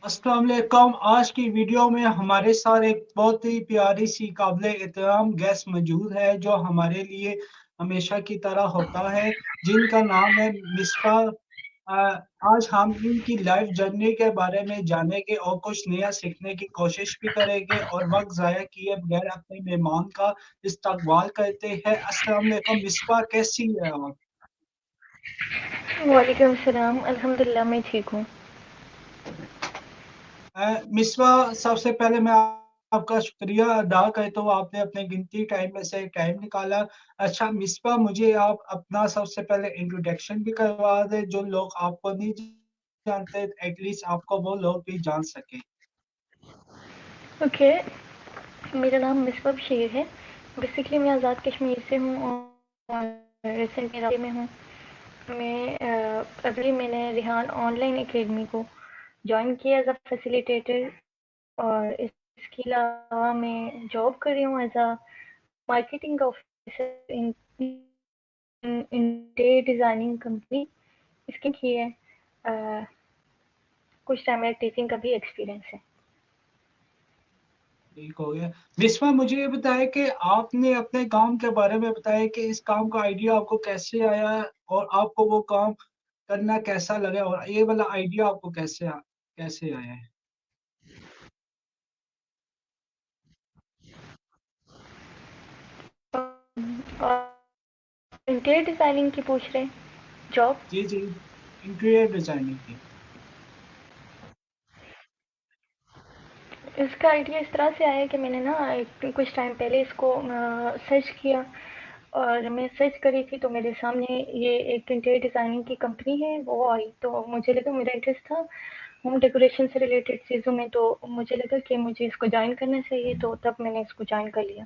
अस्सलाम वालेकुम। आज की वीडियो में हमारे साथ एक बहुत ही प्यारी सी काबिल एहतराम गेस्ट मौजूद है जो हमारे लिए हमेशा की तरह होता है, जिनका नाम है मिसबा। आज हम इनकी लाइफ जर्नी के बारे में जानेंगे और कुछ नया सीखने की कोशिश भी करेंगे और वक्त ज़ाया किए बगैर अपने मेहमान का इस्तकबाल करते हैं। अस्सलाम वालेकुम मिसबा, कैसी है आप? वालेकुम सलाम। अल्हम्दुलिल्लाह मैं ठीक हूँ। मिसबा, सबसे पहले मैं आपका शुक्रिया अदा करता हूँ, आपने अपने गिनती टाइम में से टाइम निकाला। अच्छा मिसबा, मुझे आप अपना सबसे पहले इंट्रोडक्शन भी करवा दें, जो लोग आपको नहीं जानते एटलीस्ट आपको वो लोग भी जान सके। ओके, मेरा नाम मिसबा बशीर है। बेसिकली मैं आज़ाद कश्मीर से हूँ और रिसेंटली इलाके में हूँ। अभी मैंने रिहान ऑनलाइन एकेडमी को ज्वाइन किया एज अ फैसिलिटेटर और इसके अलावा मैं जॉब कर रही हूँ as a marketing officer in interior designing company. इसके की है कुछ टाइम मेरा टीचिंग का भी एक्सपीरियंस है। ठीक हो गया। मिसबा, मुझे ये बताया कि आपने अपने काम के बारे में बताया कि इस काम का आइडिया आपको कैसे आया और आपको वो काम करना कैसा लगा और ये वाला आइडिया आपको कैसे आया है? और इंटीरियर डिज़ाइनिंग की पूछ रहे हैं जॉब। जी जी, इंटीरियर डिजाइनिंग की। इसका आइडिया इस तरह से आया कि मैंने ना कुछ टाइम पहले इसको सर्च किया और मैं सर्च करी थी तो मेरे सामने ये एक इंटीरियर डिज़ाइनिंग की कंपनी है वो आई, तो मुझे लगा मेरा इंटरेस्ट था होम डेकोरेशन से रिलेटेड चीज़ों में, तो मुझे लगा कि मुझे इसको ज्वाइन करना चाहिए, तो तब मैंने इसको ज्वाइन कर लिया।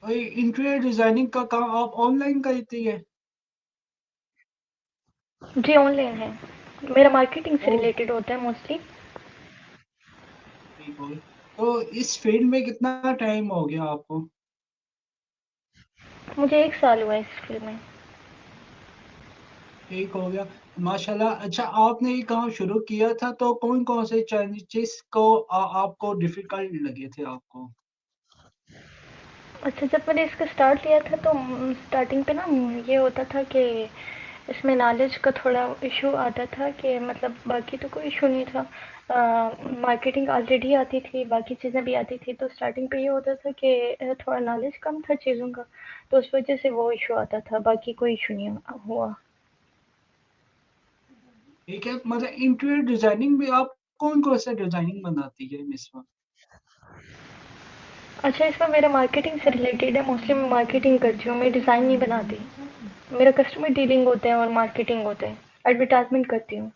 भाई, इंटीरियर डिजाइनिंग का काम आप ऑनलाइन करती है? जी ऑनलाइन है। मेरा मार्केटिंग से ओ, रिलेटेड होता है मोस्टली। ठीक हो गया। तो इस फील्ड में कितना टाइम हो गया आपको? मुझे 1 साल हुआ है इस फील्ड में। ठीक हो गया, माशाल्लाह। अच्छा, आपने ये काम शुरू किया था तो कौन कौन से चैलेंजेस को आपको डिफिकल्ट लगे थे आपको? अच्छा, जब मैंने इसका स्टार्ट लिया था तो स्टार्टिंग पे ना ये होता था कि इसमें नॉलेज का थोड़ा इशू आता था कि मतलब बाकी तो कोई इशू नहीं था। मार्केटिंग ऑलरेडी आती थी, बाकी चीज़ें भी आती थी, तो स्टार्टिंग पे ये होता था कि थोड़ा नॉलेज कम था चीज़ों का, तो उस वजह से वो इशू आता था, बाकी कोई इशू नहीं हुआ। ठीक है, मतलब इंटीरियर डिजाइनिंग में आप कौन कौन सा डिजाइनिंग बनाती है मिसवा? अच्छा, इसमें मेरा मार्केटिंग से रिलेटेड है, मोस्टली मैं मार्केटिंग करती हूँ, मैं डिज़ाइन नहीं बनाती। मेरा कस्टमर डीलिंग होते हैं और मार्केटिंग होते हैं, एडवर्टाइजमेंट करती हूँ।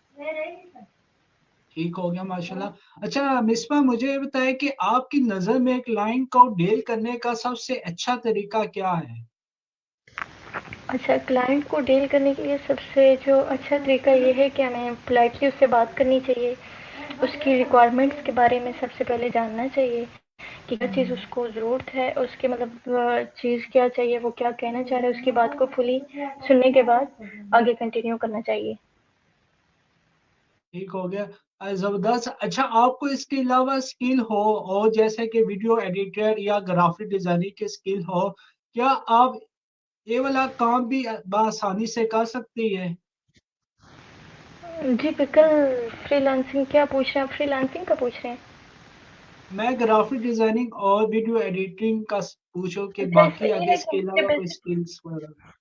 ठीक हो गया, माशाल्लाह। अच्छा मिसबा, मुझे ये बताएं कि आपकी नज़र में क्लाइंट को डील करने का सबसे अच्छा तरीका क्या है? अच्छा, क्लाइंट को डील करने के लिए सबसे जो अच्छा तरीका ये है कि हमें पोलाइटली उससे बात करनी चाहिए। उसकी रिक्वायरमेंट्स के बारे में सबसे पहले जानना चाहिए कि क्या चीज़ उसको ज़रूरत है, उसके मतलब चीज़ क्या चाहिए, वो क्या कहना चाह रहा है, उसकी बात को फुली सुनने के बाद आगे कंटिन्यू करना चाहिए। ठीक हो गया, जबरदस्त। अच्छा, आपको इसके अलावा स्किल हो और जैसे कि वीडियो एडिटर या ग्राफिक डिजाइनिंग की स्किल हो, क्या आप ये वाला काम भी बआसानी से कर सकती है? जी बिल्कुल। फ्रीलांसिंग क्या पूछ रहे हैं आप? फ्रीलांसिंग का पूछ रहे हैं? मैं ग्राफिक डिजाइनिंग और वीडियो एडिटिंग का पूछो कि अच्छा, बाकी इसमें ये आगे है कि इसके मुझे अलावा कोई बेसिक स्किल्स वगैरह।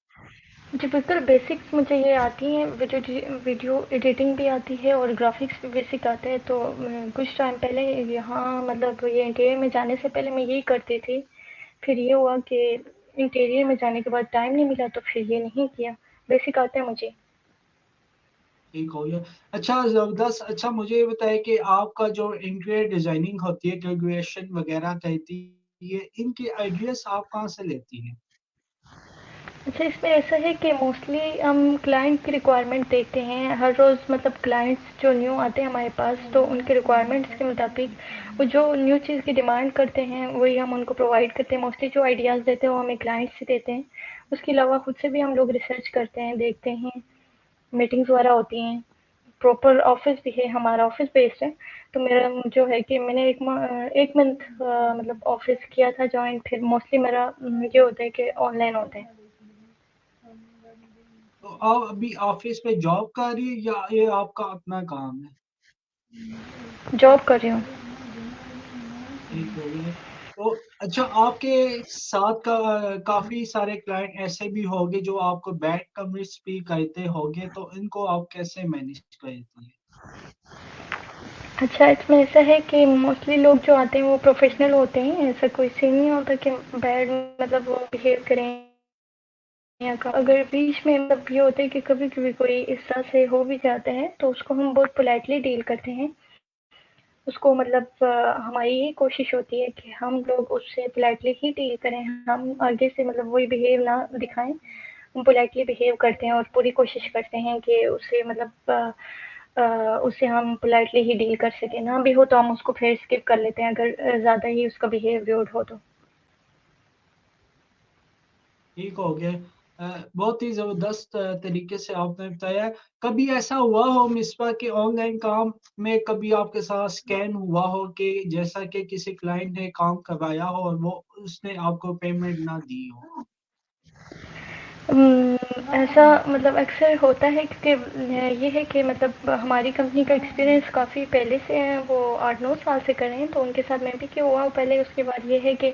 जी बिल्कुल बेसिक्स मुझे ये आती हैं, वीडियो एडिटिंग भी आती है और ग्राफिक्स भी बेसिक आता है, तो कुछ टाइम पहले यहाँ मतलब ये इंटीरियर में जाने से पहले मैं यही करती थी। फिर ये हुआ कि इंटीरियर में जाने के बाद टाइम नहीं मिला तो फिर ये नहीं किया। बेसिक आता है मुझे। ठीक हो गया, अच्छा जबरदस्त। अच्छा, मुझे ये बताइए कि आपका जो इंटीरियर डिजाइनिंग होती है, कैलकुलेशन वगैरह कहती है, इनके आइडियाज आप कहाँ से लेती हैं? अच्छा, इसमें ऐसा है कि मोस्टली हम क्लाइंट की रिक्वायरमेंट देखते हैं हर रोज़, मतलब क्लाइंट्स जो न्यू आते हैं हमारे पास तो उनके रिक्वायरमेंट्स के मुताबिक वो जो न्यू चीज़ की डिमांड करते हैं वही हम उनको प्रोवाइड करते हैं। मोस्टली जो आइडियाज़ देते हैं वो हमें क्लाइंट्स से देते हैं। उसके अलावा खुद से भी हम लोग रिसर्च करते हैं, देखते हैं, मीटिंग्स वगैरह होती हैं, प्रॉपर ऑफिस भी है, हमारा ऑफिस बेस्ड है। तो मेरा जो है कि मैंने 1 मंथ मतलब ऑफिस किया था ज्वाइन, फिर मोस्टली मेरा ये होता है कि ऑनलाइन होता है। तो आप अभी ऑफिस में जॉब कर रही है या ये आपका अपना काम है? जॉब कर रही हूँ। ठीक हो गया। तो अच्छा, आपके साथ का काफी सारे क्लाइंट ऐसे भी होंगे जो आपको बैड कमेंट्स भी करते होंगे, तो इनको आप कैसे मैनेज करती है? अच्छा, इसमें ऐसा है कि मोस्टली लोग जो आते हैं वो प्रोफेशनल होते हैं, ऐसा कोई सीन नहीं होता कि बैड मतलब वो बिहेव करें या अगर बीच में मतलब ये होता है कि कभी कभी कोई इस तरह से हो भी जाता है तो उसको हम बहुत पोलाइटली डील करते हैं। उसको मतलब हमारी ये कोशिश होती है कि हम लोग उससे पोलाइटली ही डील करें, हम आगे से मतलब वही बिहेव ना दिखाएं। हम पोलाइटली बिहेव करते हैं और पूरी कोशिश करते हैं कि उससे मतलब उससे हम पोलाइटली ही डील कर सकें। ना भी हो तो हम उसको फिर स्किप कर लेते हैं अगर ज़्यादा ही उसका बिहेव र्यूड हो तो। ठीक हो गया। बहुत ही जबरदस्त तरीके से आपने बताया। कभी ऐसा हुआ हो मिसबा के ऑनलाइन काम में कभी आपके साथ स्कैम हुआ हो कि जैसा कि किसी क्लाइंट ने काम करवाया हो और वो उसने आपको पेमेंट ना दी हो? ऐसा मतलब अक्सर होता है क्योंकि ये है कि मतलब हमारी कंपनी का एक्सपीरियंस काफ़ी पहले से है, वो 8-9 साल से कर रहे हैं, तो उनके साथ मैं भी क्यों हुआ हूँ पहले। उसके बाद ये है कि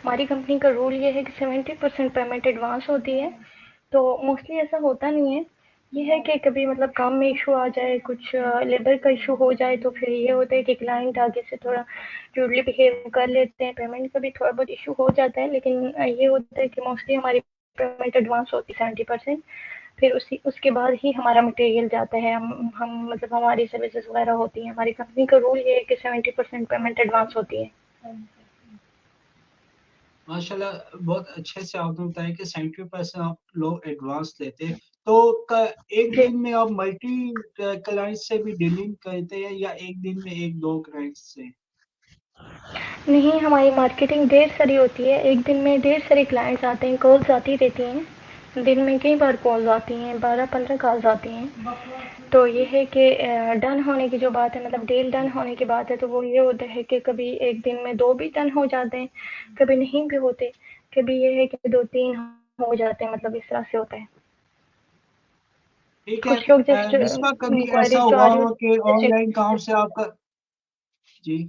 हमारी कंपनी का रूल ये है कि 70% पेमेंट एडवांस होती है। तो मोस्टली ऐसा होता नहीं है। ये है कि कभी मतलब काम में इशू आ जाए, कुछ लेबर का इशू हो जाए, तो फिर ये होता है कि क्लाइंट आगे से थोड़ा रूडली बिहेव कर लेते हैं। पेमेंट का भी थोड़ा बहुत इशू हो जाता है, लेकिन ये होता है कि मोस्टली हमारी पेमेंट एडवांस होती है 70%। फिर उसी उसके बाद ही हमारा मटेरियल जाता है। हम मतलब हमारी सर्विसेज वगैरह होती हैं। हमारी कंपनी का रूल ये है कि 70% पेमेंट एडवांस होती है। माशाल्लाह, बहुत अच्छे से आपने बताया कि 70% आप लोग एडवांस लेते हैं। तो एक जी। दिन में आप मल्टी क्लाइंट से भी डीलिंग करते हैं या एक दिन में एक दो क्लाइंट से? नहीं, हमारी मार्केटिंग ढेर सारी होती है। एक दिन में ढेर सारे क्लाइंट्स आते हैं, कॉल्स आती रहती हैं। दिन में कई बार कॉल्स आती हैं, 12-15 कॉल्स आती हैं। तो ये है कि डन होने की जो बात है, मतलब डील डन होने की बात है, तो वो ये होता है कि कभी एक दिन में 2 भी डन हो जाते हैं, कभी नहीं भी होते। कभी ये है कि 2-3 हो जाते हैं, मतलब इस तरह से होता है। ठीक है। कुछ लोग जस्ट मिसबा, कभी ऐसा इंक्वायरीज़ जो आ हुआ रही हो कि होती है ऑनलाइन काम जस्ट। से आपका। जी।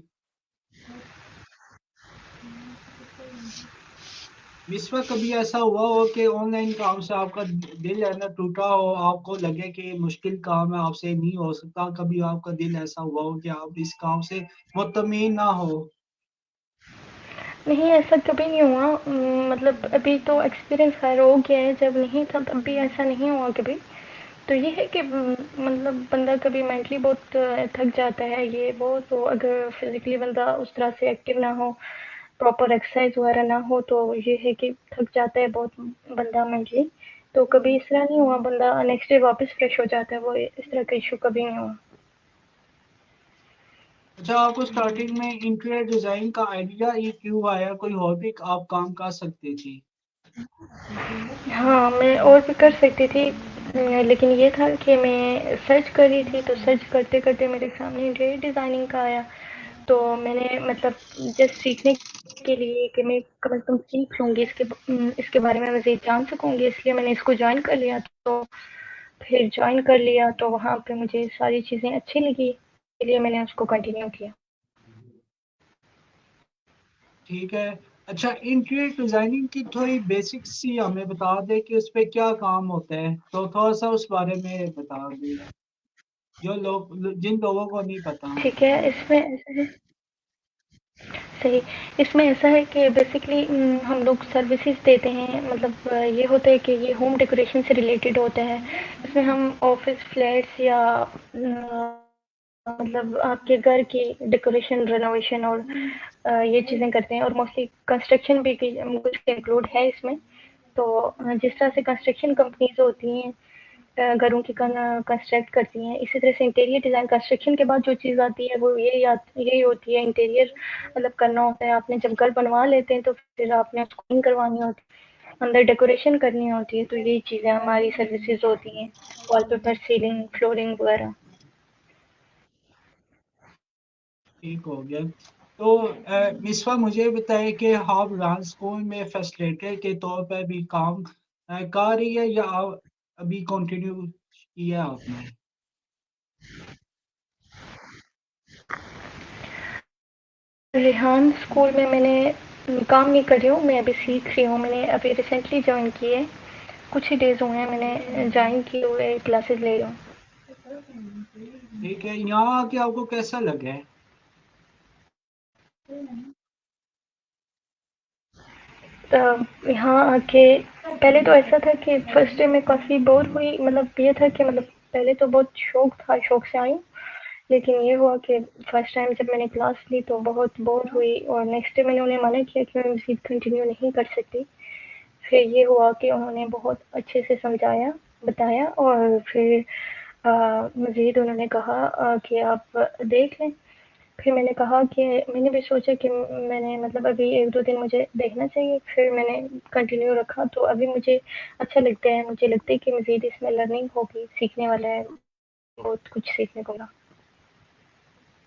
मिसबा, कभी ऐसा हुआ हो कि ऑनलाइन काम से आपका दिल है ना टूटा हो, आपको लगे कि मुश्किल काम है, आपसे नहीं हो सकता, कभी आपका दिल ऐसा हुआ हो कि आप इस काम से मुतमईन ना हो? नहीं, ऐसा कभी नहीं हुआ। मतलब अभी तो एक्सपीरियंस खैर हो गया है, जब नहीं था तब भी ऐसा नहीं हुआ कभी। तो ये है कि मतलब बंदा कभी मेंटली बहुत थक जाता है, ये वो, तो अगर फिज़िकली बंदा उस तरह से एक्टिव ना हो, प्रॉपर एक्सरसाइज वगैरह ना हो, तो ये है कि थक जाता है बहुत बंदा मेंटली। तो कभी इस तरह नहीं हुआ, बंदा नेक्स्ट डे वापस फ्रेश हो जाता है, वो इस तरह का इश्यू कभी नहीं हुआ। अच्छा, आपको स्टार्टिंग में इंटीरियर डिजाइन का आइडिया ये क्यों आया? कोई और भी आप काम कर सकती थी। हाँ, मैं और भी कर सकती थी। लेकिन ये था कि मैं सर्च कर रही थी, तो सर्च करते-करते मेरे सामने इंटीरियर डिज़ाइनिंग का आया। तो मैंने मतलब जस्ट सीखने के लिए कि मैं कम से कम सीख लूँगी, इसके बारे में मज़ीद जान सकूँगी, इसलिए मैंने इसको जॉइन कर लिया। तो फिर जॉइन कर लिया, तो वहाँ पे मुझे सारी चीज़ें अच्छी लगी, इसलिए मैंने उसको कंटिन्यू किया। ठीक है। अच्छा, इंटीरियर डिजाइनिंग की थोड़ी बेसिक्स सी हमें बता दे कि उस पे क्या काम होता है, तो थोड़ा सा उस बारे में बता दे, जो लोग जिन लोगों को नहीं पता। ठीक है, इसमें ऐसा है। सही। इसमें ऐसा है कि बेसिकली हम लोग सर्विसेज देते हैं, मतलब ये होता है कि ये होम डेकोरेशन से रिलेटेड होता है। इसमें हम ऑफिस फ्लैट्स या मतलब आपके घर की डेकोरेशन रेनोवेशन और ये चीज़ें करते हैं, और मोस्टली कंस्ट्रक्शन भी कुछ इंक्लूड है इसमें। तो जिस तरह से कंस्ट्रक्शन कंपनीज होती हैं घरों की कंस्ट्रक्ट करती हैं, इसी तरह से इंटीरियर डिज़ाइन कंस्ट्रक्शन के बाद जो चीज़ आती है वो यही होती है इंटीरियर। मतलब करना होता है आपने, जब घर बनवा लेते हैं तो फिर आपने उसको क्लीन करवानी होती है, अंदर डेकोरेशन करनी होती है, तो यही चीज़ें हमारी सर्विसेज होती हैं, वॉलपेपर, सीलिंग, फ्लोरिंग वगैरह। ठीक हो गया। तो मिसवा मुझे बताए कि आप डांस स्कूल में फैसिलिटेटर के तौर पर भी काम कर रही है या अभी कंटिन्यू किया आपने? रेहान स्कूल में मैंने काम नहीं कर रही हूँ, मैं अभी सीख रही हूँ। मैंने अभी रिसेंटली ज्वाइन की है, कुछ ही डेज़ हुए हैं मैंने ज्वाइन किए हुए, क्लासेस ले रही हूँ। ठीक है, यहाँ आके आपको कैसा लगा है? यहाँ आके पहले तो ऐसा था कि फर्स्ट डे में काफ़ी बोर हुई, मतलब ये था कि मतलब पहले तो बहुत शौक था, शौक से आई हूँ। लेकिन ये हुआ कि फर्स्ट टाइम जब मैंने क्लास ली तो बहुत बोर हुई, और नेक्स्ट डे मैंने उन्हें मना किया कि मैं मज़ीद कंटिन्यू नहीं कर सकती। फिर ये हुआ कि उन्होंने बहुत अच्छे से समझाया, बताया, और फिर मज़ीद उन्होंने कहा कि आप देख लें। फिर मैंने कहा कि मैंने भी सोचा कि मैंने मतलब अभी 1-2 दिन मुझे देखना चाहिए, फिर मैंने कंटिन्यू रखा, तो अभी मुझे अच्छा लगता है, मुझे लगता है कि मज़ीद इसमें लर्निंग होगी, सीखने वाला है, बहुत कुछ सीखने को मिला।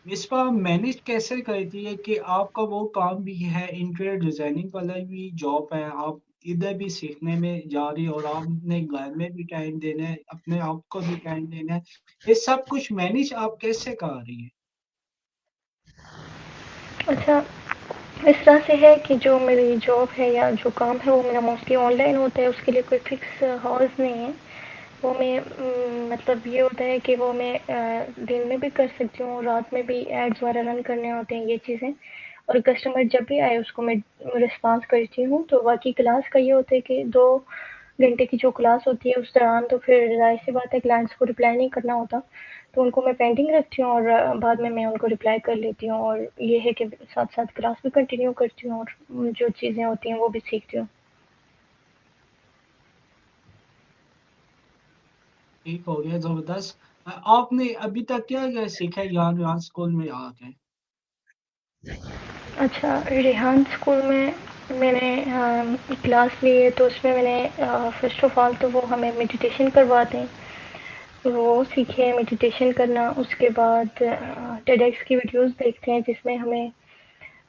मिसबा मैनेज कैसे करती है कि आपका वो काम भी है, इंटीरियर डिजाइनिंग वाला भी जॉब है, आप इधर भी सीखने में जा रही हो और आपने घर में भी टाइम देना है, अपने आप को भी टाइम देना है, ये सब कुछ मैनेज आप कैसे कर रही है? अच्छा, इस तरह से है कि जो मेरी जॉब है या जो काम है वो मेरा मोस्टली ऑनलाइन होता है, उसके लिए कोई फिक्स हॉर्स नहीं है। वो मैं मतलब ये होता है कि वो मैं दिन में भी कर सकती हूँ, रात में भी एड्स वगैरह रन करने होते हैं, ये चीज़ें। और कस्टमर जब भी आए उसको मैं रिस्पॉन्स करती हूँ। तो बाकी क्लास का ये होता है कि 2 घंटे की जो क्लास होती है उस दौरान तो फिर जाहिर सी बात है क्लाइंट्स को रिप्लाई नहीं करना होता, तो उनको मैं पेंडिंग रखती हूँ, और बाद में मैं उनको रिप्लाई कर लेती हूँ। और ये है कि साथ साथ क्लास भी कंटिन्यू करती हूँ, और जो चीज़ें होती हैं वो भी सीखती हूँ। ठीक हो गया, जबरदस्त। आपने अभी तक क्या क्या सीखा है यहाँ स्कूल में आके? अच्छा, रेहान स्कूल में मैंने क्लास ली है, तो उसमें मैंने फ़र्स्ट ऑफ़ ऑल तो वो हमें मेडिटेशन करवाते हैं, तो वो सीखे हैं मेडिटेशन करना। उसके बाद टेडेक्स की वीडियोस देखते हैं जिसमें हमें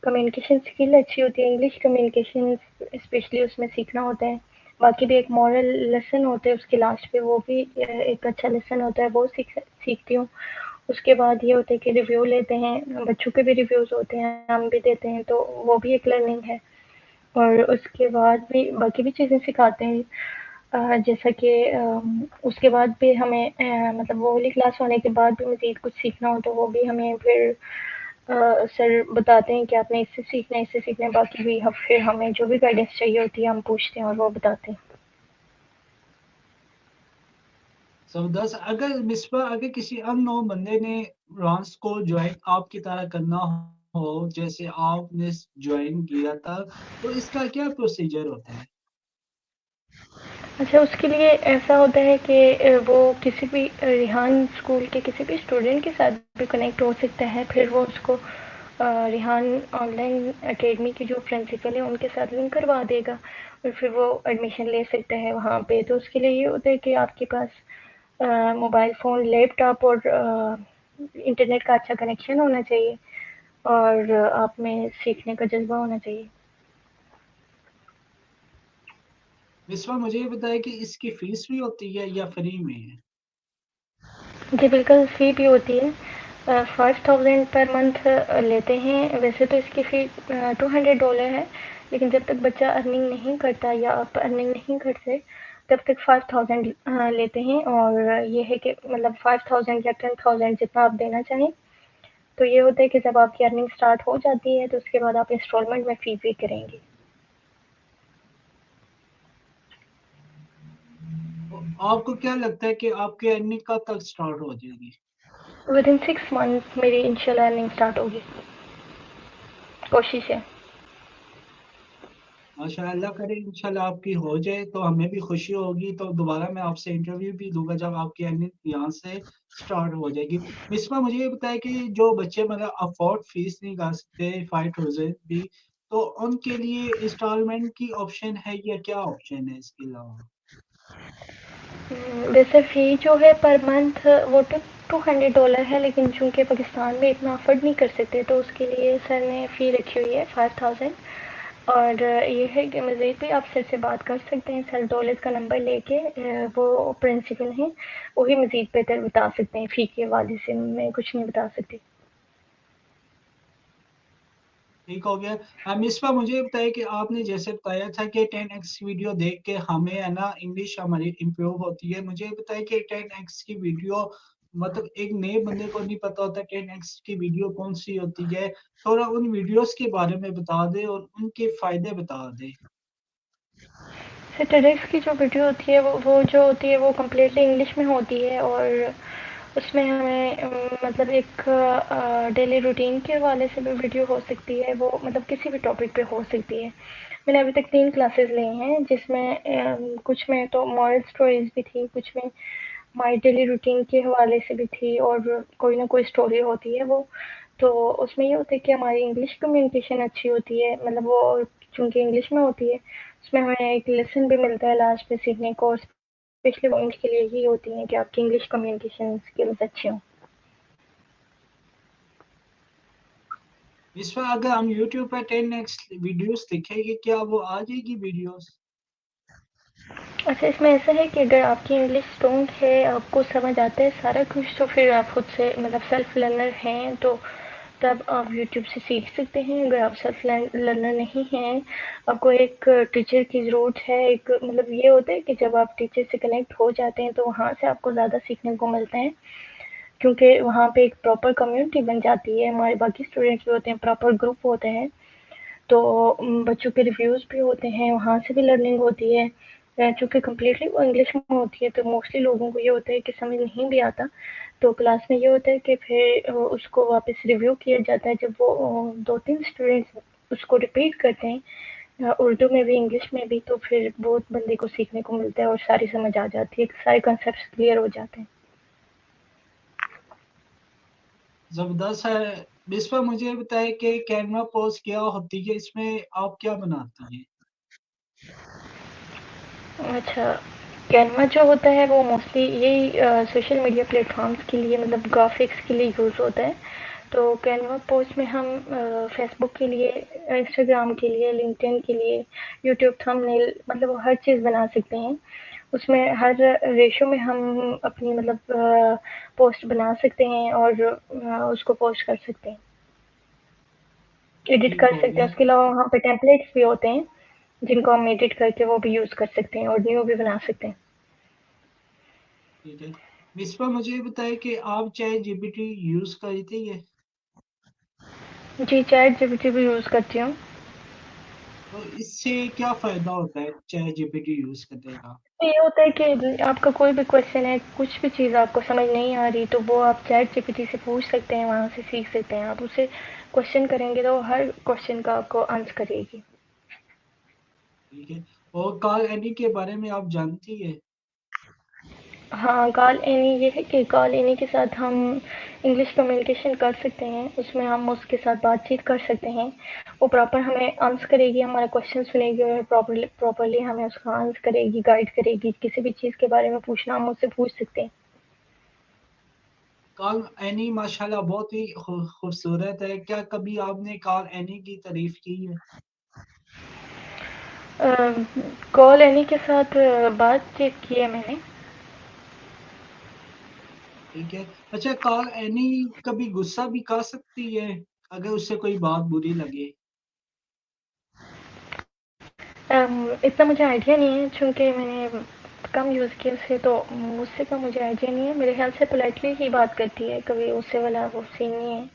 कम्युनिकेशन स्किल अच्छी होती है, इंग्लिश कम्युनिकेशन स्पेशली उसमें सीखना होता है। बाकी भी एक मॉरल लेसन होता है उसके लास्ट पे, वो भी एक अच्छा लेसन होता है, वो सीखती हूँ। उसके बाद ये होता है कि रिव्यू लेते हैं, बच्चों के भी रिव्यूज़ होते हैं, हम भी देते हैं, तो वो भी एक लर्निंग है। और उसके बाद भी बाकी भी चीज़ें सिखाते हैं। जैसा कि उसके बाद भी हमें मतलब वो वाली क्लास होने के बाद भी मज़ीद कुछ सीखना हो तो वो भी हमें फिर सर बताते हैं कि आपने इससे सीखना है, इससे सीखना है। बाकी भी हम फिर हमें जो भी गाइडेंस चाहिए होती है हम पूछते हैं और वो बताते हैं। जबरदस्त। अगर मिसबा अगर किसी अननोन बंदे ने डांस को ज्वाइन आपकी तरह करना हो, जैसे आपने ज्वाइन किया था, तो इसका क्या प्रोसीजर होता है? अच्छा, उसके लिए ऐसा होता है कि वो किसी भी रिहान स्कूल के किसी भी स्टूडेंट के साथ भी कनेक्ट हो सकता है। फिर वो उसको रिहान ऑनलाइन एकेडमी की जो प्रिंसिपल है उनके साथ लिंक करवा देगा, और फिर वो एडमिशन ले सकता है वहाँ पे। तो उसके लिए ये होता है कि आपके पास मोबाइल फ़ोन, लैपटॉप और इंटरनेट का अच्छा कनेक्शन होना चाहिए, और आप में सीखने का जज़्बा होना चाहिए। मिसबा मुझे ये बताया कि इसकी फीस भी होती है या फ्री में है? जी बिल्कुल, फ़ी भी होती है। 5000 पर मंथ लेते हैं। वैसे तो इसकी फ़ी $200 है, लेकिन जब तक बच्चा अर्निंग नहीं करता या आप अर्निंग नहीं करते तब तक 5000 लेते हैं। और ये है कि मतलब 5000 या 10000 जितना आप देना चाहें। तो ये होता है कि जब आपकी अर्निंग स्टार्ट हो जाती है तो उसके बाद आप इंस्टॉलमेंट में फ़ी पे करेंगे। तो आपको क्या लगता है कि आपकी अर्निंग कब तक स्टार्ट हो जाएगी? विदिन 6 मंथ मेरी इंशाल्लाह अर्निंग स्टार्ट होगी, कोशिश है। माशाल्लाह, अल्लाह करे इंशाल्लाह आपकी हो जाए तो हमें भी खुशी होगी, तो दोबारा मैं आपसे इंटरव्यू भी दूंगा जब आपकी अर्निंग यहाँ से स्टार्ट हो जाएगी। मिसबा मुझे ये बताया कि जो बच्चे मतलब अफोर्ड फीस नहीं कर सकते 5000 भी, तो उनके लिए इंस्टॉलमेंट की ऑप्शन है या क्या ऑप्शन है इसके अलावा? वैसे फ़ी जो है पर मंथ वो तो $200 है, लेकिन चूँकि पाकिस्तान में इतना अफ़ोर्ड नहीं कर सकते तो उसके लिए सर ने फ़ी रखी हुई है 5000। और ये है कि मज़ीद भी आप सर से बात कर सकते हैं, सर दौलत का नंबर लेके, वो प्रिंसिपल हैं, वही मज़ीद बेहतर बता सकते हैं, फ़ी के हवाले से मैं कुछ नहीं बता सकती। ठीक हो गया। मिसबा मुझे बताइए कि आपने जैसे बताया था कि 10x वीडियो देख के हमें है ना इंग्लिश हमारी इम्प्रूव होती है। मुझे बताइए कि 10x की वीडियो मतलब एक नए बंदे को नहीं पता होता 10x की वीडियो कौन सी होती है। थोड़ा उन वीडियोस के बारे में बता दे और उनके फायदे बता दे। सर टेडक्स की जो वीडियो होती है वो जो होती है वो कम्प्लीटली इंग्लिश में होती है, और उसमें हमें मतलब एक डेली रूटीन के हवाले से भी वीडियो हो सकती है, वो मतलब किसी भी टॉपिक पे हो सकती है। मैंने अभी तक 3 क्लासेस ली हैं, जिसमें कुछ में तो मॉरल स्टोरीज भी थी, कुछ में हमारी डेली रूटीन के हवाले से भी थी, और कोई ना कोई स्टोरी होती है वो। तो उसमें ये होता है कि हमारी इंग्लिश कम्युनिकेशन अच्छी होती है, मतलब वो चूँकि इंग्लिश में होती है, उसमें हमें एक लेसन भी मिलता है लास्ट में सीखने को, और स्पेशली वो इंग्लिश के लिए ही होती हैं कि आपकी इंग्लिश कम्युनिकेशन स्किल्स अच्छी हों। मिसबा अगर हम यूट्यूब पर 10x वीडियोस देखेंगे क्या वो आ जाएगी वीडियोस? अच्छा, इसमें ऐसा है कि अगर आपकी इंग्लिश स्ट्रॉन्ग है, आपको समझ आता है सारा कुछ, तो फिर आप खुद से मतलब सेल्फ लर्नर हैं, तो तब आप यूट्यूब से सीख सकते हैं। अगर आप सेल्फ लर्नर नहीं हैं, आपको एक टीचर की ज़रूरत है। एक मतलब ये होता है कि जब आप टीचर से कनेक्ट हो जाते हैं तो वहाँ से आपको ज़्यादा सीखने को मिलता है, क्योंकि वहाँ पे एक प्रॉपर कम्युनिटी बन जाती है, हमारे बाकी स्टूडेंट्स भी होते हैं, प्रॉपर ग्रुप होते हैं। तो बच्चों के रिव्यूज़ भी होते हैं, वहाँ से भी लर्निंग होती है। चूँकि कम्प्लीटली वो इंग्लिश में होती है तो मोस्टली लोगों को ये होता है कि समझ नहीं भी आता। तो क्लास में ये होता है कि फिर उसको वापस रिव्यू किया जाता है, जब वो 2-3 स्टूडेंट्स उसको रिपीट करते हैं, उर्दू में भी इंग्लिश में भी, तो फिर बहुत बंदे को सीखने को मिलता है और सारी समझ आ जाती है, सारे कॉन्सेप्ट्स क्लियर हो जाते हैं। जबरदस्त है। मिसबा मुझे बताए कि कैनवा पोस्ट क्या होती है, इसमें आप क्या बनाती हैं? अच्छा, कैनवा जो होता है वो मोस्टली यही सोशल मीडिया प्लेटफॉर्म्स के लिए, मतलब ग्राफिक्स के लिए यूज़ होता है। तो कैनवा पोस्ट में हम फेसबुक के लिए, इंस्टाग्राम के लिए, लिंक्डइन के लिए, यूट्यूब थंबनेल, मतलब हर चीज़ बना सकते हैं। उसमें हर रेशो में हम अपनी मतलब पोस्ट बना सकते हैं, और उसको पोस्ट कर सकते हैं, एडिट ठीक कर हो सकते हैं। गया। उसके अलावा वहाँ पे टेम्पलेट्स भी होते हैं, जिनको हम एडिट करके वो भी यूज़ कर सकते हैं और न्यू भी बना सकते हैं। ठीक है। मिसबा मुझे बताए कि आप चाहे जीपीटी यूज करती है। जी, चैट जीपीटी भी यूज़ करती हूँ। तो इससे क्या फायदा होता है चाहे जीपीटी यूज करने का? तो ये होता है कि आपका कोई भी क्वेश्चन है, कुछ भी चीज़ आपको समझ नहीं आ रही, तो वो आप चैट जीपीटी से पूछ सकते हैं, वहाँ से सीख सकते हैं। आप उससे क्वेश्चन करेंगे तो हर क्वेश्चन का आपको आंसर करेगी। ठीक है। और कॉल एनी के बारे में आप जानती है? हाँ, कॉल एनी ये है कि कॉल एनी के साथ हम इंग्लिश कम्युनिकेशन कर सकते हैं, उसमें हम उसके साथ बातचीत कर सकते हैं। वो प्रॉपर हमें आंसर करेगी, हमारा क्वेश्चन सुनेगी और प्रॉपर्ली प्रॉपर्ली हमें उसका आंसर करेगी, गाइड करेगी। किसी भी चीज़ के बारे में पूछना हम उससे पूछ सकते हैं। कॉल एनी माशाल्लाह बहुत ही खूबसूरत है। क्या कभी आपने कॉल एनी की तारीफ की है? कॉल एनी के साथ बातचीत की है मैंने। ठीक है। अच्छा, कॉल एनी कभी गुस्सा भी कर सकती है अगर उससे कोई बात बुरी लगे? इतना मुझे आइडिया नहीं है, चूँकि मैंने कम यूज़ किया उसे, तो मुझसे का मुझे आइडिया नहीं है। मेरे ख्याल से पोलाइटली ही बात करती है, कभी उससे वाला वो सीन नहीं है।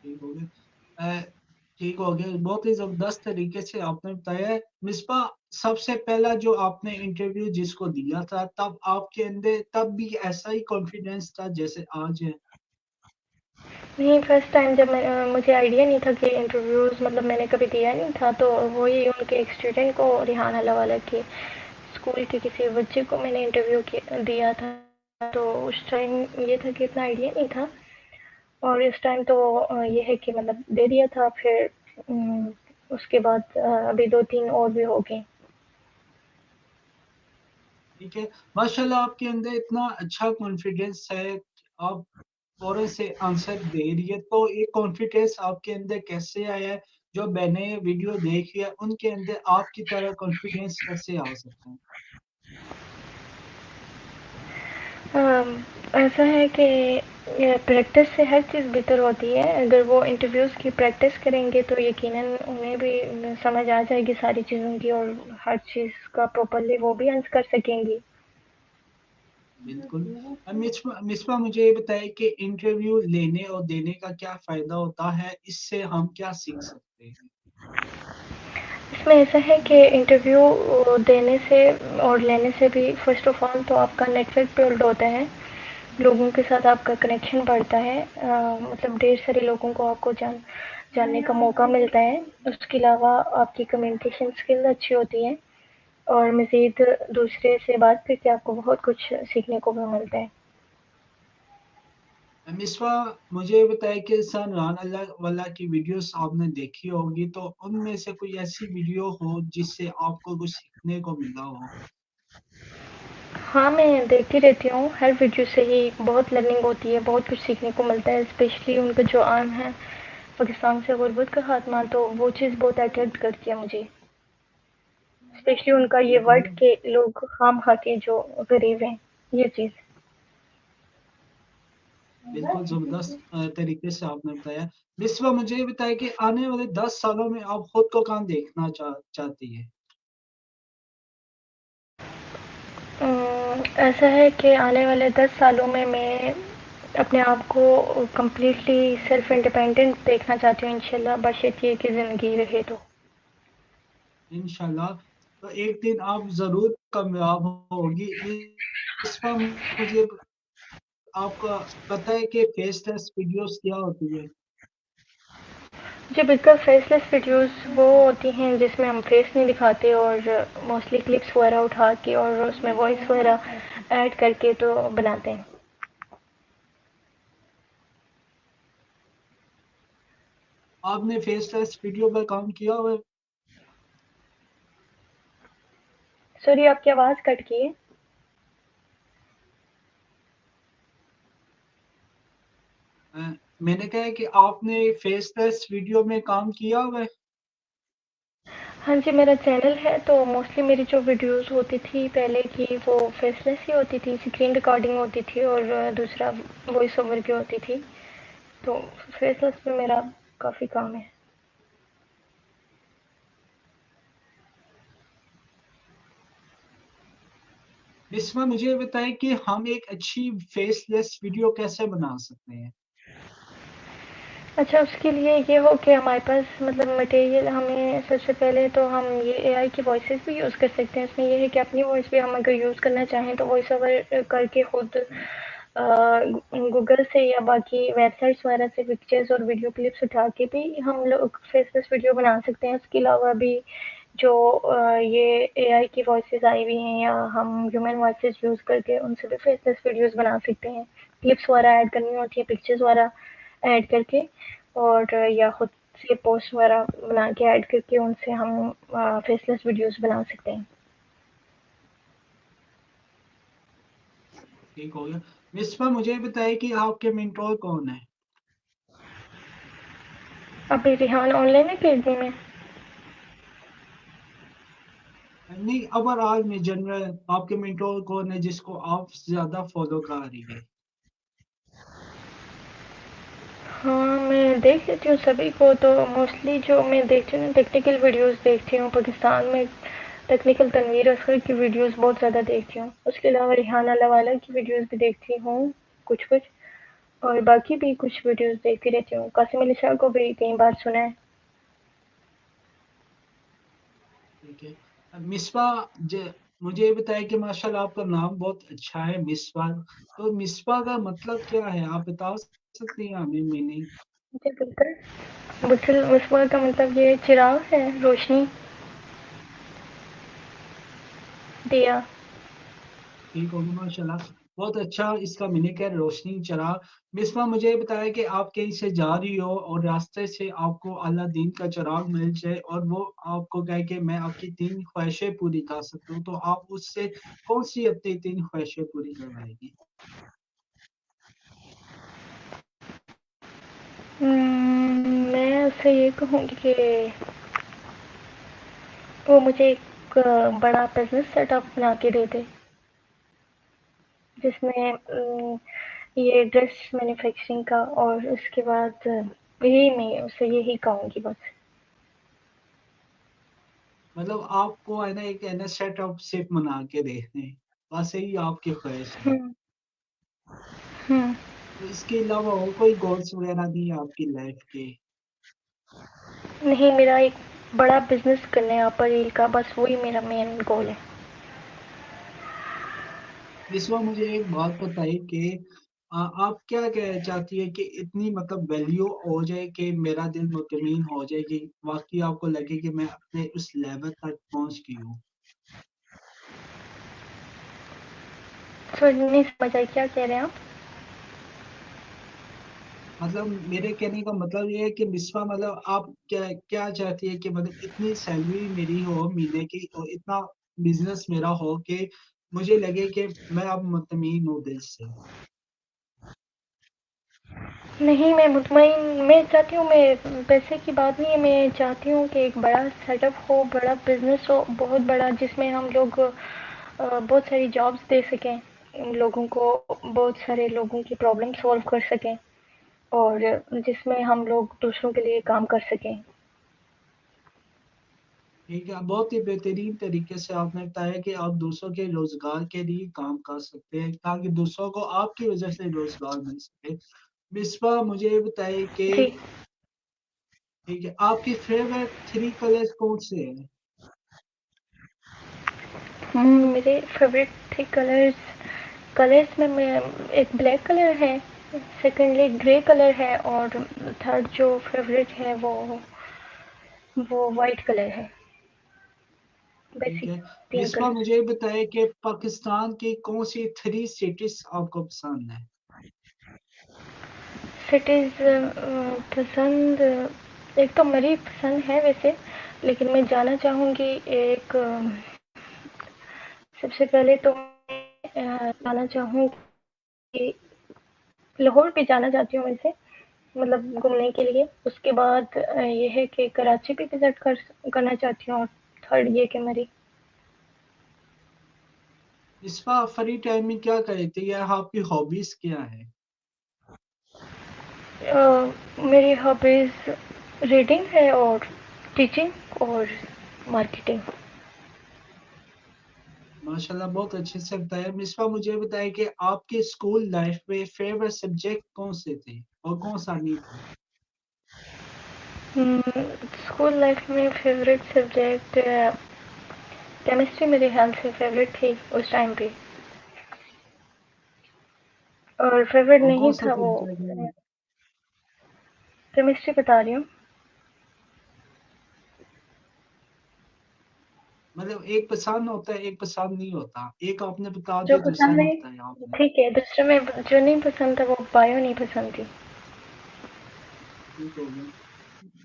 ठीक हो गया। ठीक हो गया। बहुत ही जबरदस्त तरीके से आपने बताया है। मिसबा, सबसे पहला जो आपने इंटरव्यू जिसको दिया था तब आपके अंदर तब भी ऐसा ही कॉन्फिडेंस था जैसे आज है? नहीं, फर्स्ट टाइम जब मुझे आइडिया नहीं था कि इंटरव्यूज़ मतलब मैंने कभी दिया नहीं था, तो वही उनके एक स्टूडेंट को, रिहान अलावाला के स्कूल के किसी बच्चे को मैंने दिया था। तो उस टाइम ये था कि इतना आइडिया नहीं था, और इस टाइम तो ये है कि मतलब दे दिया था। फिर उसके बाद अभी 2-3 और भी हो गए। ठीक है, माशाल्लाह आपके अंदर इतना अच्छा कॉन्फिडेंस है, आप फौरन से आंसर दे रही है, तो ये कॉन्फिडेंस आपके अंदर कैसे आया है? जो मैंने वीडियो देखी है, उनके अंदर आपकी तरह कॉन्फिडेंस कैसे आ सकता है? ऐसा है कि प्रैक्टिस से हर चीज़ बेहतर होती है। अगर वो इंटरव्यूज़ की प्रैक्टिस करेंगे तो यकीनन उन्हें भी समझ आ जाएगी सारी चीज़ों की, और हर चीज़ का प्रॉपरली वो भी आंसर कर सकेंगी। बिल्कुल। मिसबा मुझे ये बताइए कि इंटरव्यू लेने और देने का क्या फ़ायदा होता है? इससे हम क्या सीख सकते हैं? इसमें ऐसा है कि इंटरव्यू देने से और लेने से भी फ़र्स्ट ऑफ ऑल तो आपका नेटवर्क बिल्ड होता है, लोगों के साथ आपका कनेक्शन बढ़ता है। मतलब ढेर सारे लोगों को आपको जानने का मौका मिलता है। उसके अलावा आपकी कम्युनिकेशन स्किल अच्छी होती है, और मज़ीद दूसरे से बात करके आपको बहुत कुछ सीखने को भी मिलता है। मिसबा मुझे ये बताइए कि सनरान अल्लाह वल्लाह की वीडियोस आपने देखी होगी, तो उनमें से कोई ऐसी वीडियो हो जिससे आपको कुछ सीखने को मिला हो? हाँ, मैं देखती रहती हूँ, हर वीडियो से ही बहुत लर्निंग होती है, बहुत कुछ सीखने को मिलता है। स्पेशली उनका जो आम है पाकिस्तान से गुर्बत का खात्मा, तो वो चीज़ बहुत अट्रैक्ट करती है मुझे। स्पेशली उनका ये वर्ड बिल्कुल, के लोग खाम खा के जो गरीब हैं, ये चीज़। बिल्कुल ज़बरदस्त तरीके से आपने बताया। मिसबा मुझे ये बताइए कि आने वाले 10 सालों में आप खुद को कहाँ देखना चाहती है? ऐसा है कि आने वाले 10 सालों में मैं अपने आप को कंप्लीटली सेल्फ इंडिपेंडेंट देखना चाहती हूँ, इंशाल्लाह, बशर्ते ये कि ज़िंदगी रहे तो। इंशाल्लाह, तो एक दिन आप ज़रूर कामयाब होगी। मिसबा मुझे आपका पता है कि फेसलेस वीडियोस क्या होती है? जो बिल्कुल फेसलेस वीडियोस वो होती हैं जिसमें हम फेस नहीं दिखाते, और मोस्टली क्लिप्स वगैरह उठा के और उसमें वॉइस वगैरह ऐड करके तो बनाते हैं। आपने फेसलेस वीडियो पर काम किया हुआ है? सॉरी, आपकी आवाज़ कट गई है। अ, मैंने कहा है कि आपने फेसलेस वीडियो में काम किया हुआ है? हाँ जी, मेरा चैनल है, तो मोस्टली मेरी जो वीडियोस होती थी पहले की वो फेसलेस ही होती थी, स्क्रीन रिकॉर्डिंग होती थी, और दूसरा वॉइस ओवर की होती थी। तो फेसलेस में मेरा काफ़ी काम है। बिस्मा मुझे ये बताएं कि हम एक अच्छी फेसलेस वीडियो कैसे बना सकते हैं? अच्छा, उसके लिए ये हो कि हमारे पास मतलब मटेरियल, हमें सबसे पहले तो हम ये एआई की वॉइसेस भी यूज़ कर सकते हैं। इसमें ये है कि अपनी वॉइस भी हम अगर यूज़ करना चाहें तो वॉइस ओवर करके खुद गूगल से या बाकी वेबसाइट्स वगैरह से पिक्चर्स और वीडियो क्लिप्स उठा के भी हम लोग फेसलेस वीडियो बना सकते हैं। इसके अलावा भी जो ये एआई की वॉइसेस आई हुई हैं, या हम ह्यूमन वॉइसेस यूज़ करके उनसे भी फेसलेस वीडियोस बना सकते हैं। क्लिप्स वगैरह ऐड करनी होती है, पिक्चर्स वगैरह ऐड करके, और या खुद से पोस्ट वगैरह बना के ऐड करके उनसे हम फेसलेस वीडियोस बना सकते हैं। ठीक हो गया। बिस्मा मुझे ये बताएं कि आपके मेंटोर कौन है? अभी रिहान ऑनलाइन अकेडमी में। नहीं, ओवरऑल में जनरल आपके मेंटोर कौन है जिसको आप ज्यादा फॉलो कर रही है? हाँ, मैं देख लेती हूँ सभी को, तो मोस्टली जो मैं देखती हूँ ना, टेक्निकल वीडियोस देखती हूँ। पाकिस्तान में टेक्निकल तनवीर असगर की वीडियोस बहुत ज़्यादा देखती हूँ। उसके अलावा रिहाना लवाला की वीडियोस भी देखती हूँ कुछ कुछ, और बाकी भी कुछ वीडियोस देखती रहती हूँ। कासिम अली शाह को भी कई बार सुना है। ठीक है। मिसबा, मुझे ये बताएं कि माशाल्लाह आपका नाम बहुत अच्छा है, मिसबा। तो मिसबा का मतलब क्या है, आप बता सकती हैं हमें मीनिंग? जी बिल्कुल। बुसल मुस्वा का मतलब ये चिराग है, रोशनी, दिया। ठीक होगा माशाल्लाह। बहुत अच्छा इसका मीनिंग है रोशनी चिराग। बिस्मा मुझे ये बताया कि आप कहीं से जा रही हो और रास्ते से आपको अल्लाह दीन का चिराग मिल जाए और वो आपको कहे कि मैं आपकी 3 ख्वाहिशें पूरी कर सकता हूँ, तो आप उससे कौन सी अपनी 3 ख्वाहिशें पूरी करवाएगी? मैं उससे ये कहूँगी कि वो मुझे एक बड़ा बिजनेस सेटअप बना के दे दे, जिसमें ये ड्रेस मैन्युफैक्चरिंग का, और उसके बाद यही मैं उसे यही कहूँगी बस। मतलब आपको है ना एक है ना सेटअप सिर्फ बना के देखने, बस यही आपकी ख्वाहिश है। हुँ, हुँ। तो इसके अलावा और कोई गोल्स वगैरह नहीं है आपकी लाइफ के? नहीं, मेरा एक बड़ा बिज़नेस करना है अपैरेल का, बस वही मेरा मेन गोल है। इस बार मुझे एक बात बताइए कि आप क्या कहना चाहती है कि इतनी मतलब वैल्यू हो जाए कि मेरा दिल मुतमईन हो जाए कि वाकई आपको लगे कि मैं अपने उस लेवल तक पहुंच गई हूँ? सॉरी, नहीं समझ आई, क्या कह रहे हैं आप? मतलब मेरे कहने का मतलब ये है कि बिस्वा मतलब आप क्या क्या चाहती है कि मतलब इतनी सैलरी मेरी हो महीने की और इतना बिजनेस मेरा हो कि मुझे लगे कि मैं अब मुतमईन हूँ दिल से। नहीं, मैं चाहती हूँ, मैं पैसे की बात नहीं है, मैं चाहती हूँ कि एक बड़ा सेटअप हो, बड़ा बिज़नेस हो, बहुत बड़ा, जिसमें हम लोग बहुत सारी जॉब्स दे सकें लोगों को, बहुत सारे लोगों की प्रॉब्लम सॉल्व कर सकें, और जिसमें हम लोग दूसरों के लिए काम कर सकें। ठीक है, बहुत ही बेहतरीन तरीके से आपने बताया कि आप दूसरों के रोजगार के लिए काम कर सकते हैं ताकि दूसरों को आपकी वजह से रोजगार मिल सके। मिसबा मुझे ये बताइए कि जी। ठीक है, आपकी फेवरेट 3 कलर्स कौन से हैं? मेरे फेवरेट थ्री कलर्स कलर्स में मैं एक ब्लैक कलर है, सेकेंडली ग्रे कलर है, और थर्ड जो फेवरेट है वो वाइट कलर है। ठीक बेसिक है, तीन मिसबा कलर। मुझे ये बताइए कि पाकिस्तान की कौन सी 3 सिटीज आपको पसंद है? सिटीज़ पसंद, एक तो मरी पसंद है वैसे, लेकिन मैं जाना चाहूँगी एक, सबसे पहले तो मैं जाना चाहूँगी, लाहौर भी जाना चाहती हूँ वैसे, मतलब घूमने के लिए। उसके बाद ये है कि कराची भी विज़िट करना चाहती हूँ, और थर्ड ये कि मरी। मिसबा फ्री टाइम में क्या करती है, आपकी हॉबीज क्या है? मेरी हॉबीज़ रीडिंग है, और टीचिंग, और मार्केटिंग। माशाल्लाह बहुत अच्छे से बताया। मिसबा मुझे बताया कि आपके स्कूल लाइफ में फेवरेट सब्जेक्ट कौन से थे और कौन सा नहीं था? स्कूल लाइफ में फेवरेट सब्जेक्ट केमिस्ट्री मेरे ख्याल से फेवरेट थी उस टाइम पे, और फेवरेट और नहीं कौन सा था वो। सब्जेक्ट है? केमिस्ट्री बता रही हूँ। मतलब एक पसंद होता है एक पसंद नहीं होता, एक आपने बता जो दिया दूसरा पसंद नहीं नहीं, बताया आपने। ठीक है, दूसरे में जो नहीं पसंद था वो बायो नहीं पसंद थी। ठीक हो गया।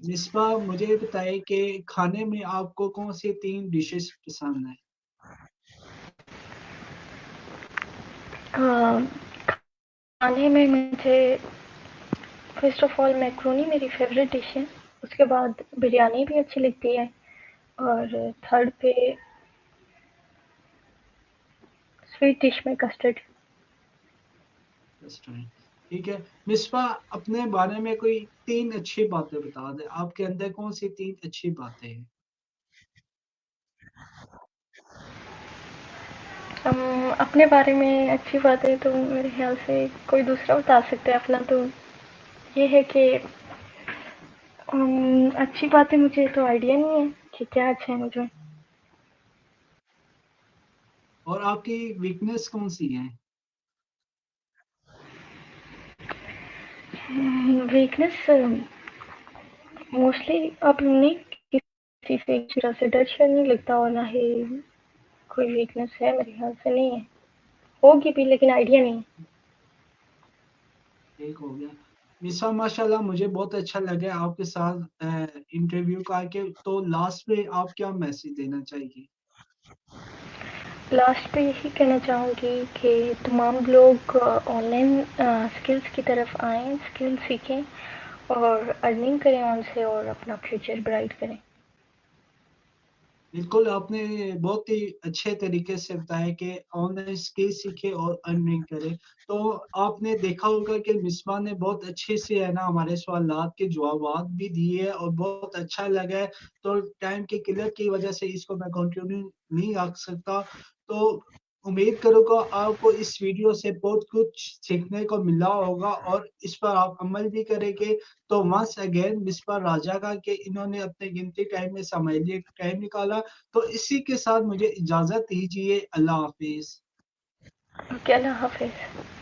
मिसबा मुझे बताइए कि खाने में आपको कौन सी 3 डिशेस पसंद है? खाने में मुझे फर्स्ट ऑफ ऑल मैक्रोनी मेरी फेवरेट डिश है, उसके बाद बिरयानी भी अच्छी लगती है, और थर्ड पे स्वीट डिश में कस्टर्ड। रेस्टोरेंट। ठीक है, मिसबा अपने बारे में कोई 3 अच्छी बातें बता दे, आपके अंदर कौन सी 3 अच्छी बातें हैं? अपने बारे में अच्छी बातें तो मेरे ख्याल से कोई दूसरा बता सकता है अपना, तो ये है कि अच्छी बातें मुझे तो आइडिया नहीं है कि क्या अच्छा है मुझे। और आपकी वीकनेस कौन सी है? वीकनेस मोस्टली अब नहीं, किसी से एक से डर नहीं लगता, और ना ही कोई वीकनेस है, मेरे ख्याल से नहीं है। होगी भी लेकिन आइडिया नहीं। एक हो गया। मिसा माशाल्लाह, मुझे बहुत अच्छा लगा आपके साथ इंटरव्यू करके। तो लास्ट में आप क्या मैसेज देना चाहिए? लास्ट पे यही कहना चाहूँगी कि तमाम लोग ऑनलाइन स्किल्स की तरफ आएँ, स्किल सीखें और अर्निंग करें उनसे और अपना फ्यूचर ब्राइट करें। बिल्कुल, आपने बहुत ही अच्छे तरीके से बताया कि ऑनलाइन स्किल सीखे और अर्निंग करे। तो आपने देखा होगा कि मिसबा ने बहुत अच्छे से है ना हमारे सवालात के जवाबात भी दिए और बहुत अच्छा लगा है। तो टाइम की किल्लत की वजह से इसको मैं कंटिन्यू नहीं रख सकता। तो उम्मीद करूँगा आपको इस वीडियो से बहुत कुछ सीखने को मिला होगा और इस पर आप अमल भी करेंगे। तो वंस अगेन मिसबा राजा का कि इन्होंने अपने गिनती टाइम में हमारे लिए टाइम निकाला। तो इसी के साथ मुझे इजाज़त दीजिए। अल्लाह हाफ़िज़। ओके, अल्लाह हाफ़िज़।